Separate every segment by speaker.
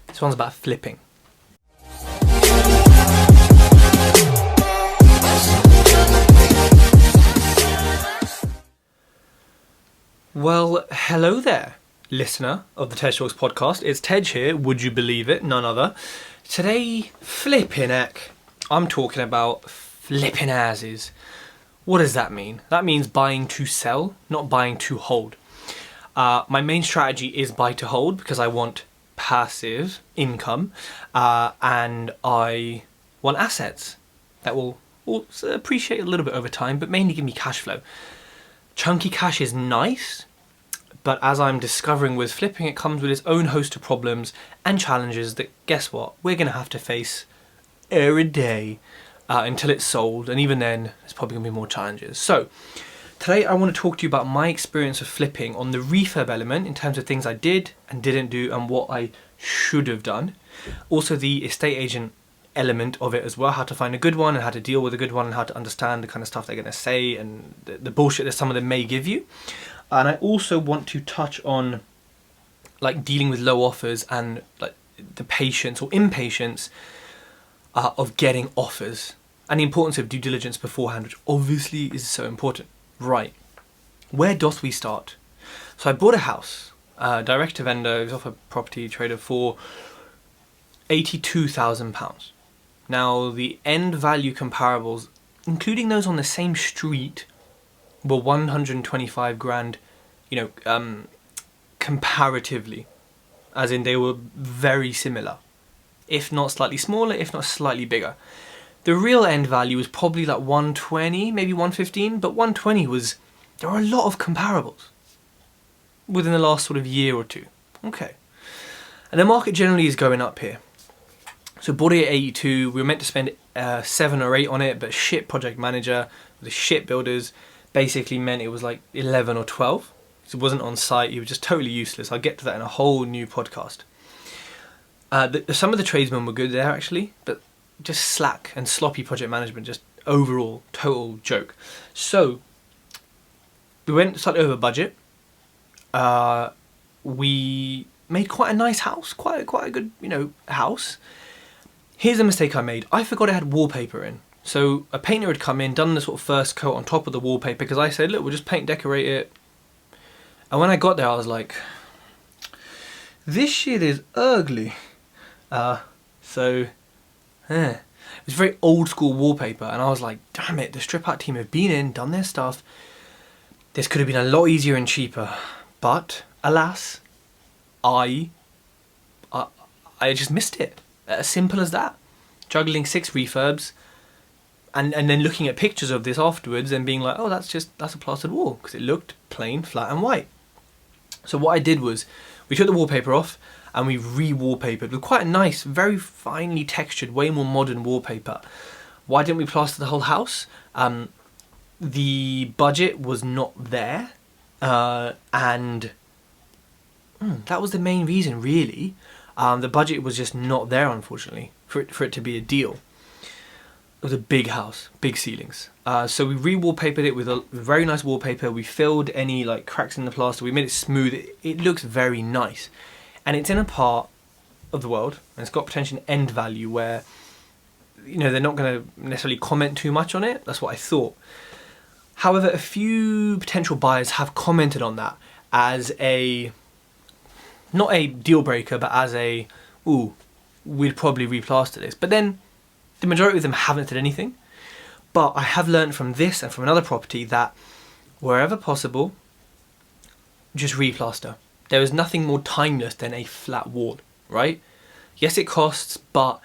Speaker 1: This one's about flipping. Well, hello there, listener of the Tej Talks podcast. It's Tej here, would you believe it, none other. Today, flipping heck, I'm talking about flipping asses. What does that mean? That means buying to sell, not buying to hold. My main strategy is buy to hold because I want passive income and I want assets that will appreciate a little bit over time, but mainly give me cash flow. Chunky cash is nice, but as I'm discovering with flipping, it comes with its own host of problems and challenges that, guess what, we're going to have to face every day until it's sold, and even then there's probably going to be more challenges. So today I want to talk to you about my experience of flipping on the refurb element in terms of things I did and didn't do and what I should have done. Also the estate agent element of it as well, how to find a good one and how to deal with a good one and how to understand the kind of stuff they're going to say and the bullshit that some of them may give you. And I also want to touch on like dealing with low offers and like the patience or impatience of getting offers and the importance of due diligence beforehand, which obviously is so important. Right, where doth we start? So I bought a house, direct to vendor, it was off a property trader for £82,000. Now the end value comparables, including those on the same street, were 125 grand, comparatively, as in they were very similar, if not slightly smaller, if not slightly bigger. The real end value was probably like 120, maybe 115, but 120 was, there are a lot of comparables within the last sort of year or two. Okay. And the market generally is going up here. So bought it at 82, we were meant to spend 7 or 8 on it, but shit project manager, the shit builders, basically meant it was like 11 or 12. So it wasn't on site, he was just totally useless. I'll get to that in a whole new podcast. Some of the tradesmen were good there actually, but just slack and sloppy project management, just overall total joke. So we went slightly over budget. We made quite a nice house, quite a good house. Here's a mistake I made. I forgot it had wallpaper in. So a painter had come in, done the sort of first coat on top of the wallpaper because I said, look, we'll just paint decorate it. And when I got there I was like, this shit is ugly. It was very old school wallpaper and I was like, damn it, the strip out team have been in, done their stuff. This could have been a lot easier and cheaper. But alas, I just missed it. As simple as that. Juggling 6 refurbs and then looking at pictures of this afterwards and being like, oh, that's a plastered wall because it looked plain, flat and white. So what I did was we took the wallpaper off and we re-wallpapered with quite a nice, very finely textured, way more modern wallpaper. Why didn't we plaster the whole house? The budget was not there, and that was the main reason, really. The budget was just not there, unfortunately, for it to be a deal. It was a big house, big ceilings. So we re-wallpapered it with a very nice wallpaper. We filled any like cracks in the plaster. We made it smooth. It looks very nice. And it's in a part of the world, and it's got potential end value where, they're not going to necessarily comment too much on it. That's what I thought. However, a few potential buyers have commented on that as not a deal breaker, but as we'd probably replaster this. But then the majority of them haven't said anything. But I have learned from this and from another property that wherever possible, just replaster. There is nothing more timeless than a flat wall, right? Yes, it costs, but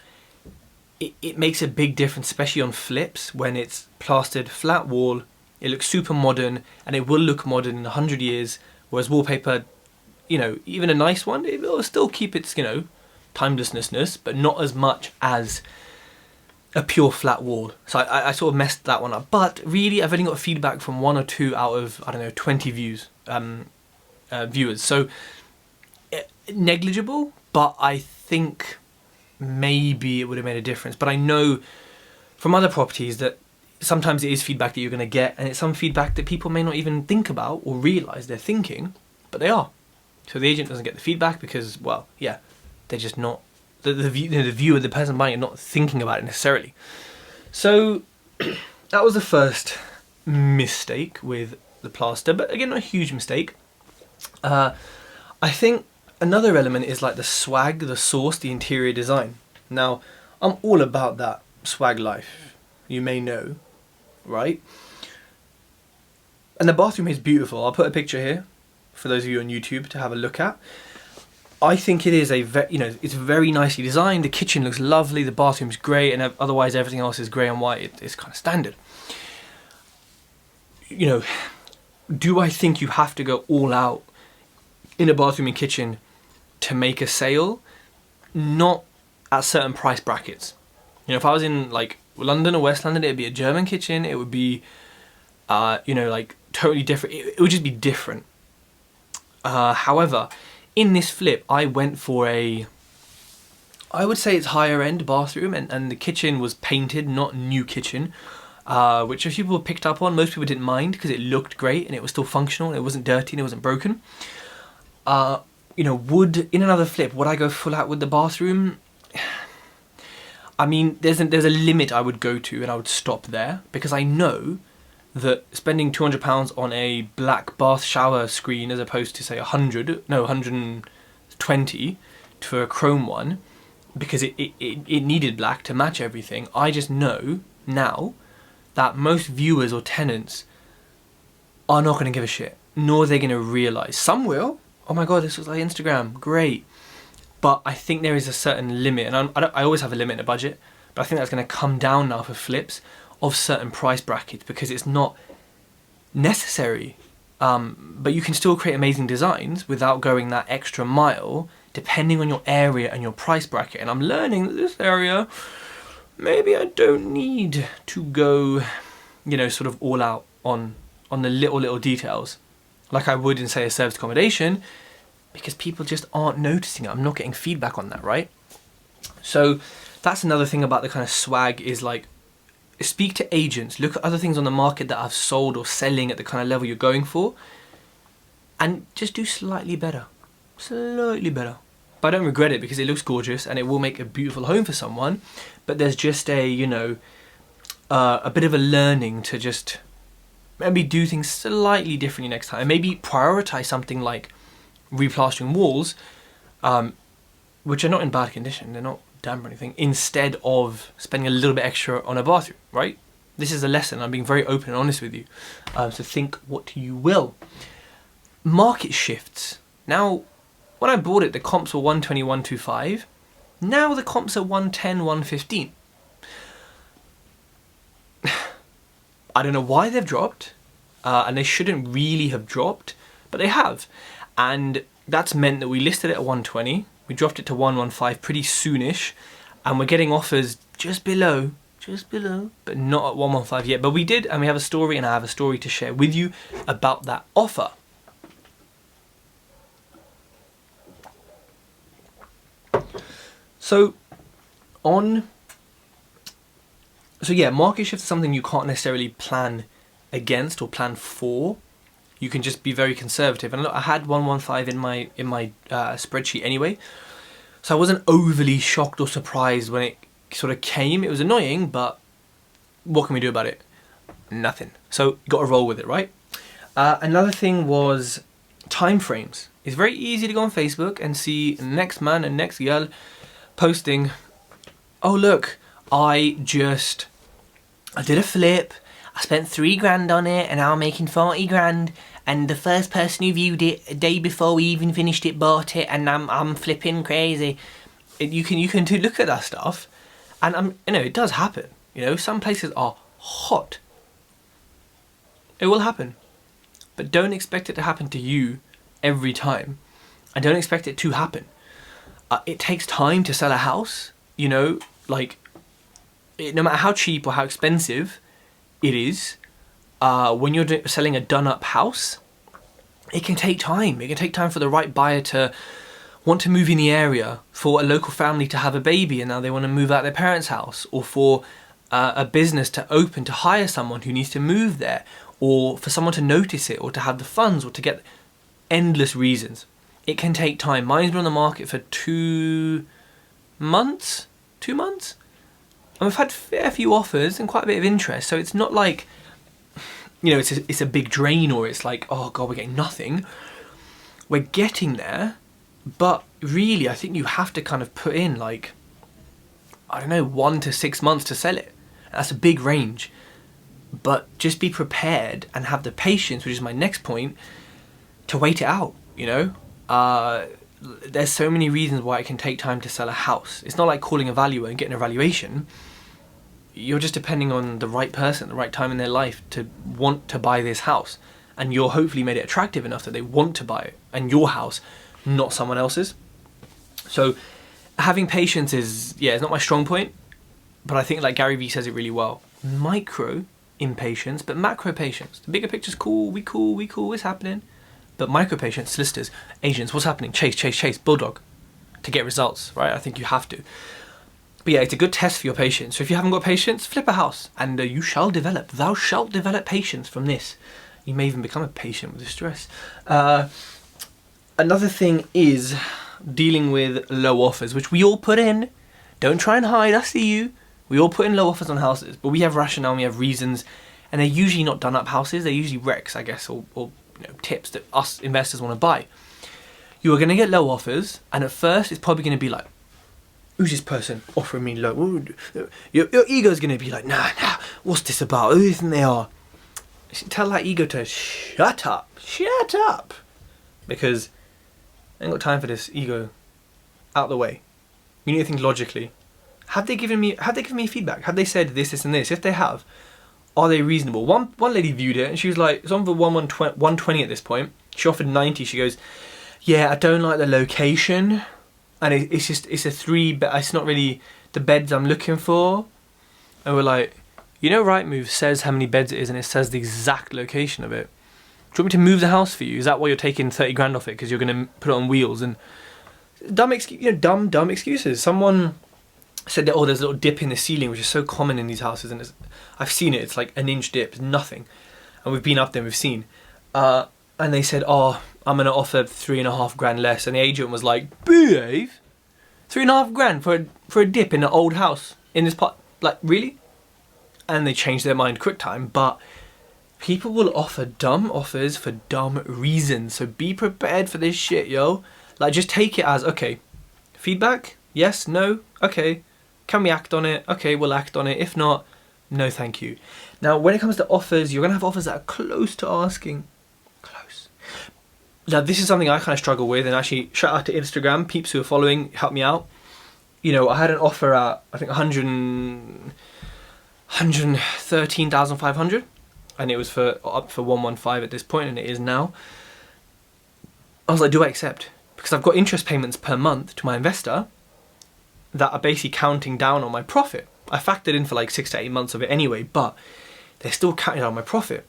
Speaker 1: it makes a big difference, especially on flips when it's plastered flat wall. It looks super modern, and it will look modern in 100 years, whereas wallpaper, even a nice one, it will still keep its, timelessness, but not as much as a pure flat wall. So I sort of messed that one up. But really, I've only got feedback from 1 or 2 out of, 20 viewers. So negligible, but I think maybe it would have made a difference. But I know from other properties that sometimes it is feedback that you're going to get, and it's some feedback that people may not even think about or realise they're thinking, but they are. So the agent doesn't get the feedback because, well, yeah, they're just not the viewer, the person buying it, not thinking about it necessarily. So that was the first mistake with the plaster, but again, not a huge mistake. I think another element is like the swag, the sauce, the interior design. Now, I'm all about that swag life, you may know, right? And the bathroom is beautiful. I'll put a picture here for those of you on YouTube to have a look at. I think it is it's very nicely designed. The kitchen looks lovely, the bathroom's great, and otherwise everything else is grey and white. It's kind of standard. You know, do I think you have to go all out in a bathroom and kitchen to make a sale? Not at certain price brackets. You know, if I was in like London or West London, it'd be a German kitchen. It would be, like totally different. It would just be different. However, in this flip, I went for I would say it's higher end bathroom, and the kitchen was painted, not new kitchen, which a few people picked up on. Most people didn't mind because it looked great and it was still functional. It wasn't dirty and it wasn't broken. You know, in another flip, would I go full out with the bathroom? I mean, there's a limit I would go to, and I would stop there, because I know that spending £200 on a black bath shower screen as opposed to say 120 for a chrome one, because it needed black to match everything. I just know now that most viewers or tenants are not going to give a shit, nor are they going to realise. Some will. Oh my god, this was like Instagram, great. But I think there is a certain limit, and I always have a limit in a budget, but I think that's going to come down now for flips of certain price brackets, because it's not necessary. But you can still create amazing designs without going that extra mile, depending on your area and your price bracket. And I'm learning that this area, maybe I don't need to go, you know, sort of all out on the little details, like I would in, say, a service accommodation, because people just aren't noticing it. I'm not getting feedback on that, right? So that's another thing about the kind of swag, is like, speak to agents, look at other things on the market that have sold or selling at the kind of level you're going for, and just do slightly better. But I don't regret it, because it looks gorgeous and it will make a beautiful home for someone. But there's just a bit of a learning to just maybe do things slightly differently next time. Maybe prioritize something like replastering walls, which are not in bad condition, they're not damp or anything, instead of spending a little bit extra on a bathroom, right? This is a lesson. I'm being very open and honest with you. So think what you will. Market shifts. Now, when I bought it, the comps were 120, 125. Now the comps are 110, 115. I don't know why they've dropped, and they shouldn't really have dropped, but they have. And that's meant that we listed it at 120, we dropped it to 115 pretty soonish, and we're getting offers just below, but not at 115 yet. But we did, and we have a story, and I have a story to share with you about that offer. So yeah, market shift is something you can't necessarily plan against or plan for. You can just be very conservative. And look, I had 115 in my spreadsheet anyway, so I wasn't overly shocked or surprised when it sort of came. It was annoying, but what can we do about it? Nothing. So you got to roll with it, right? Another thing was time frames. It's very easy to go on Facebook and see next man and next girl posting, oh look, I did a flip, I spent 3 grand on it, and now I'm making 40 grand, and the first person who viewed it a day before we even finished it bought it, and I'm flipping crazy. You can look at that stuff, and it does happen. You know, some places are hot. It will happen, but don't expect it to happen to you every time, and don't expect it to happen. It takes time to sell a house. You know, like, no matter how cheap or how expensive it is, when you're selling a done-up house, it can take time. It can take time for the right buyer to want to move in the area, for a local family to have a baby and now they want to move out their parents' house, or for a business to open to hire someone who needs to move there, or for someone to notice it, or to have the funds, or to get endless reasons. It can take time. Mine's been on the market for months, 2 months. And we've had a fair few offers and quite a bit of interest. So it's not like, you know, it's a big drain or it's like, oh God, we're getting nothing. We're getting there. But really, I think you have to kind of put in like, I don't know, 1 to 6 months to sell it. That's a big range. But just be prepared and have the patience, which is my next point, to wait it out, you know? There's so many reasons why it can take time to sell a house. It's not like calling a valuer and getting a valuation. You're just depending on the right person at the right time in their life to want to buy this house. And you're hopefully made it attractive enough that they want to buy it. And your house, not someone else's. So having patience is, it's not my strong point. But I think like Gary Vee says it really well. Micro impatience, but macro patience. The bigger picture's cool, we cool, it's happening. But micro patience, solicitors, agents, what's happening? Chase, bulldog. To get results, right? I think you have to. But yeah, it's a good test for your patience. So if you haven't got patience, flip a house. And you shall develop. Thou shalt develop patience from this. You may even become a patient with distress. Another thing is dealing with low offers, which we all put in. Don't try and hide, I see you. We all put in low offers on houses. But we have rationale and we have reasons. And they're usually not done up houses. They're usually wrecks, I guess, or you know, tips that us investors want to buy. You are going to get low offers. And at first, it's probably going to be like, who's this person offering me low? Your ego's going to be like, nah, what's this about? Who do you think they are? Tell that ego to shut up. Because I ain't got time for this ego. Out the way. You need to think logically. Have they given me feedback? Have they said this, and this? If they have, are they reasonable? One lady viewed it and she was like, it's on for 120 at this point. She offered 90. She goes, yeah, I don't like the location. And it's a 3 bed. It's not really the beds I'm looking for. And we're like, you know, Rightmove says how many beds it is and it says the exact location of it. Do you want me to move the house for you? Is that why you're taking 30 grand off it? Because you're going to put it on wheels? And dumb excuses. Someone said that, there's a little dip in the ceiling, which is so common in these houses. And I've seen it. It's like an inch dip. It's nothing. And we've been up there and we've seen. And they said, I'm going to offer 3.5 grand less. And the agent was like, behave? 3.5 grand for a dip in an old house in this part? Like, really? And they changed their mind quick time. But people will offer dumb offers for dumb reasons. So be prepared for this shit, yo. Like, just take it as, okay, feedback? Yes? No? Okay. Can we act on it? Okay, we'll act on it. If not, no thank you. Now, when it comes to offers, you're going to have offers that are close to asking. Close. Now, this is something I kind of struggle with. And actually, shout out to Instagram. Peeps who are following, help me out. You know, I had an offer at, I think, 113,500. And it was up for 115 at this point, and it is now. I was like, do I accept? Because I've got interest payments per month to my investor that are basically counting down on my profit. I factored in for like 6 to 8 months of it anyway, but they're still counting on my profit.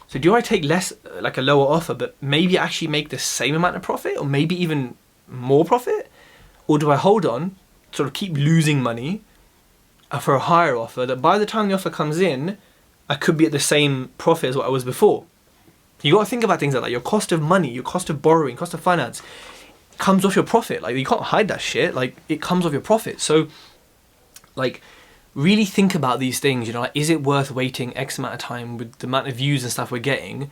Speaker 1: So do I take less, like a lower offer, but maybe actually make the same amount of profit, or maybe even more profit? Or do I hold on, sort of keep losing money for a higher offer that by the time the offer comes in, I could be at the same profit as what I was before? You got to think about things like that. Your cost of money, your cost of borrowing, cost of finance comes off your profit. Like, you can't hide that shit. Like, it comes off your profit. So, like, really think about these things. You know, like, is it worth waiting X amount of time with the amount of views and stuff we're getting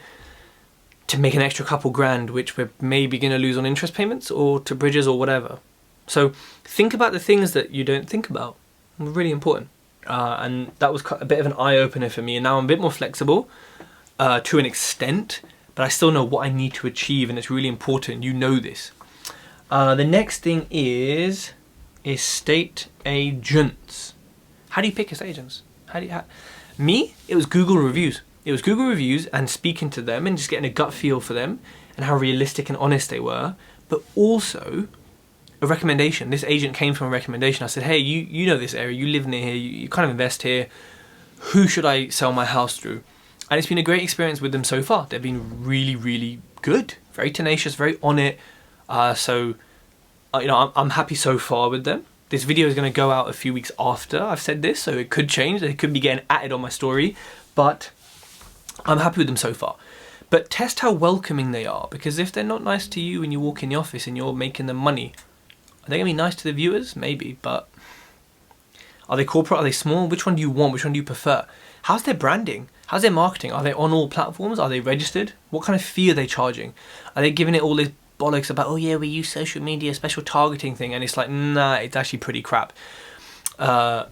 Speaker 1: to make an extra couple grand, which we're maybe going to lose on interest payments or to bridges or whatever? So think about the things that you don't think about. Really important. And that was a bit of an eye-opener for me. And now I'm a bit more flexible to an extent, but I still know what I need to achieve, and it's really important. You know this. The next thing is estate agents. How do you pick estate agents? Me, it was Google reviews. It was Google reviews and speaking to them and just getting a gut feel for them and how realistic and honest they were, but also a recommendation. This agent came from a recommendation. I said, hey, you know this area, you live near here, you kind of invest here. Who should I sell my house through? And it's been a great experience with them so far. They've been really, really good, very tenacious, very on it. So, you know, I'm happy so far with them. This video is going to go out a few weeks after I've said this, so it could change. They could be getting added on my story, but I'm happy with them so far. But test how welcoming they are, because if they're not nice to you when you walk in the office and you're making them money, Are they going to be nice to the viewers? Maybe, but are they corporate? Are they small? Which one do you want? Which one do you prefer? How's their branding? How's their marketing? Are they on all platforms? Are they registered? What kind of fee are they charging? Are they giving it all this bollocks about, oh yeah, we use social media, special targeting thing, and it's like, nah, it's actually pretty crap. What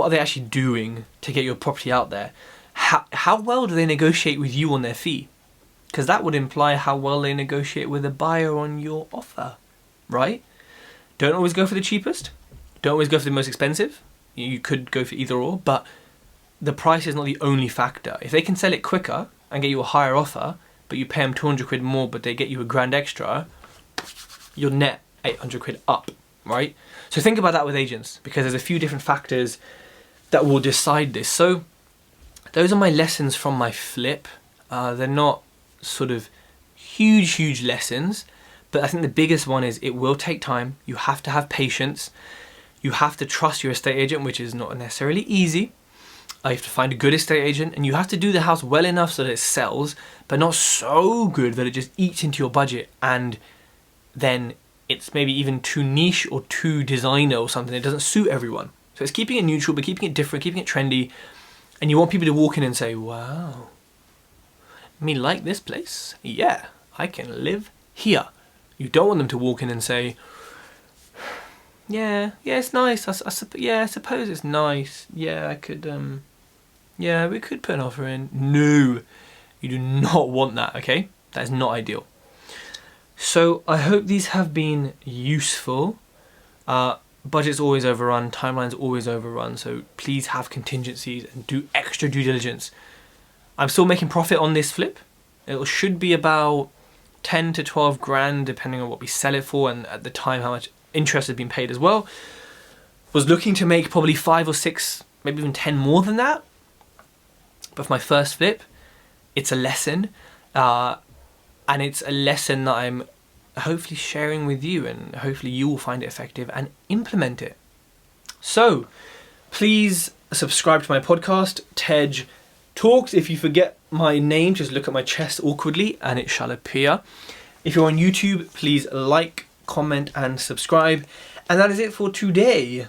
Speaker 1: are they actually doing to get your property out there? How well do they negotiate with you on their fee? Because that would imply how well they negotiate with a buyer on your offer, right? Don't always go for the cheapest. Don't always go for the most expensive. You could go for either or, but the price is not the only factor. If they can sell it quicker and get you a higher offer, but you pay them 200 quid more, but they get you £1,000 extra, you'll net 800 quid up, right? So think about that with agents, because there's a few different factors that will decide this. So those are my lessons from my flip. They're not sort of huge lessons, but I think the biggest one is it will take time. You have to have patience. You have to trust your estate agent, which is not necessarily easy. You have to find a good estate agent, and you have to do the house well enough so that it sells, but not so good that it just eats into your budget, and then it's maybe even too niche or too designer or something. It doesn't suit everyone. So it's keeping it neutral, but keeping it different, keeping it trendy, and you want people to walk in and say, wow, me like this place? Yeah, I can live here. You don't want them to walk in and say, yeah, it's nice. I suppose it's nice. Yeah, I could, we could put an offer in. No, you do not want that, okay? That is not ideal. So I hope these have been useful. Budget's always overrun, timeline's always overrun, so please have contingencies and do extra due diligence. I'm still making profit on this flip. It should be about 10 to 12 grand depending on what we sell it for, and at the time how much interest has been paid as well. Was looking to make probably 5 or 6, maybe even 10 more than that. But for my first flip, it's a lesson. And it's a lesson that I'm hopefully sharing with you, and hopefully you will find it effective and implement it. So please subscribe to my podcast, Tej Talks. If you forget my name, just look at my chest awkwardly and it shall appear. If you're on YouTube, please like, comment and subscribe. And that is it for today.